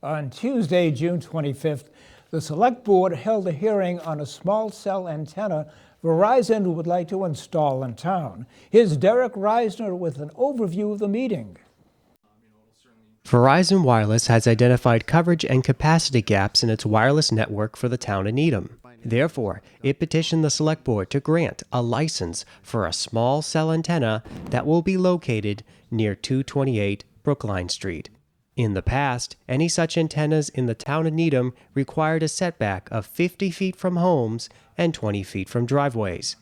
On Tuesday, June 25th, the Select Board held a hearing on a small cell antenna Verizon would like to install in town. Here's Derek Reisner with an overview of the meeting. Verizon Wireless has identified coverage and capacity gaps in its wireless network for the town of Needham. Therefore, it petitioned the Select Board to grant a license for a small cell antenna that will be located near 228 Brookline Street. In the past, any such antennas in the town of Needham required a setback of 50 feet from homes and 20 feet from driveways.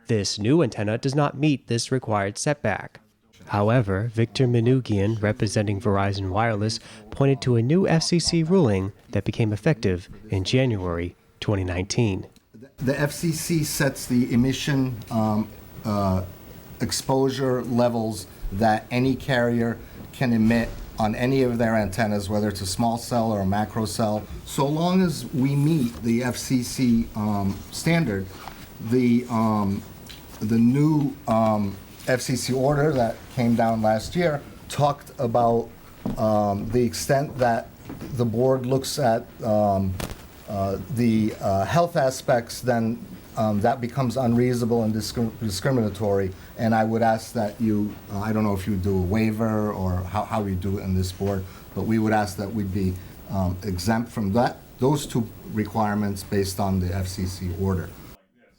This new antenna does not meet this required setback. However, Victor Minugian, representing Verizon Wireless, pointed to a new FCC ruling that became effective in January 2019. The FCC sets the emission exposure levels that any carrier can emit on any of their antennas, whether it's a small cell or a macro cell. So long as we meet the FCC standard, the new FCC order that came down last year talked about the extent that the board looks at the health aspects, then that becomes unreasonable and discriminatory. And I would ask that you, I don't know if you do a waiver or how you do it in this board, but we would ask that we'd be exempt from those two requirements based on the FCC order.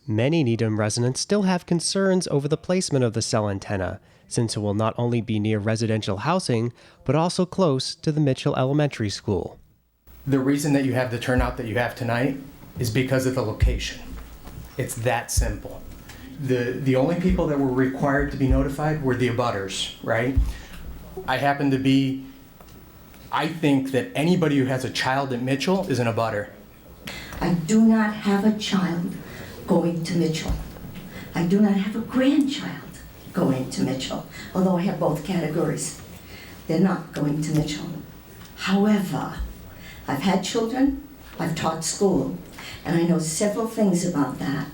Many Needham residents still have concerns over the placement of the cell antenna, since it will not only be near residential housing, but also close to the Mitchell Elementary School. The reason that you have the turnout that you have tonight is because of the location. It's that simple. The only people that were required to be notified were the abutters, right? I think that anybody who has a child at Mitchell is an abutter. I do not have a child going to Mitchell. I do not have a grandchild going to Mitchell, although I have both categories. They're not going to Mitchell. However, I've had children, I've taught school, and I know several things about that.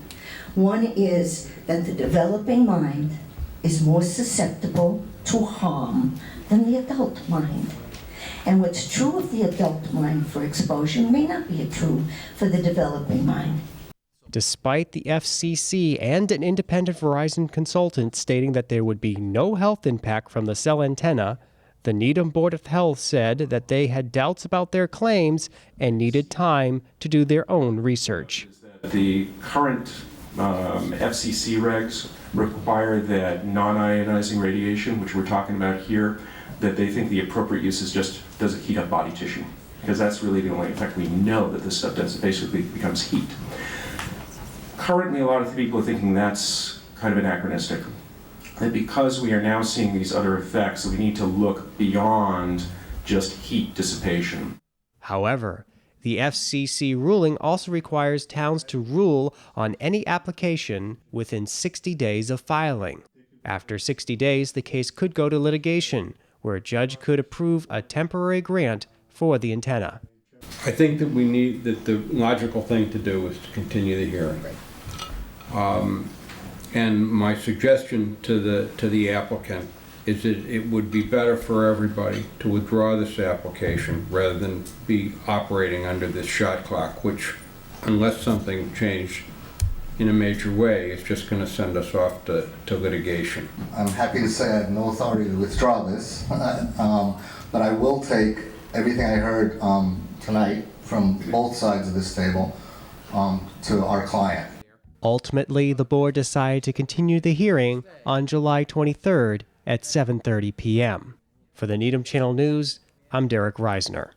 One is that the developing mind is more susceptible to harm than the adult mind. And what's true of the adult mind for exposure may not be true for the developing mind. Despite the FCC and an independent Verizon consultant stating that there would be no health impact from the cell antenna, the Needham Board of Health said that they had doubts about their claims and needed time to do their own research. The current FCC regs require that non-ionizing radiation, which we're talking about here, that they think the appropriate use is just, does it heat up body tissue? Because that's really the only effect we know that this stuff does. It basically becomes heat. Currently, a lot of people are thinking that's kind of anachronistic. That because we are now seeing these other effects, that we need to look beyond just heat dissipation. However, the FCC ruling also requires towns to rule on any application within 60 days of filing. After 60 days, the case could go to litigation, where a judge could approve a temporary grant for the antenna. I think that the logical thing to do is to continue the hearing. And my suggestion to the applicant is that it would be better for everybody to withdraw this application rather than be operating under this shot clock, which, unless something changed in a major way, is just going to send us off to litigation. I'm happy to say I have no authority to withdraw this, but I will take everything I heard tonight from both sides of this table to our client. Ultimately, the board decided to continue the hearing on July 23rd at 7:30 p.m. For the Needham Channel News, I'm Derek Reisner.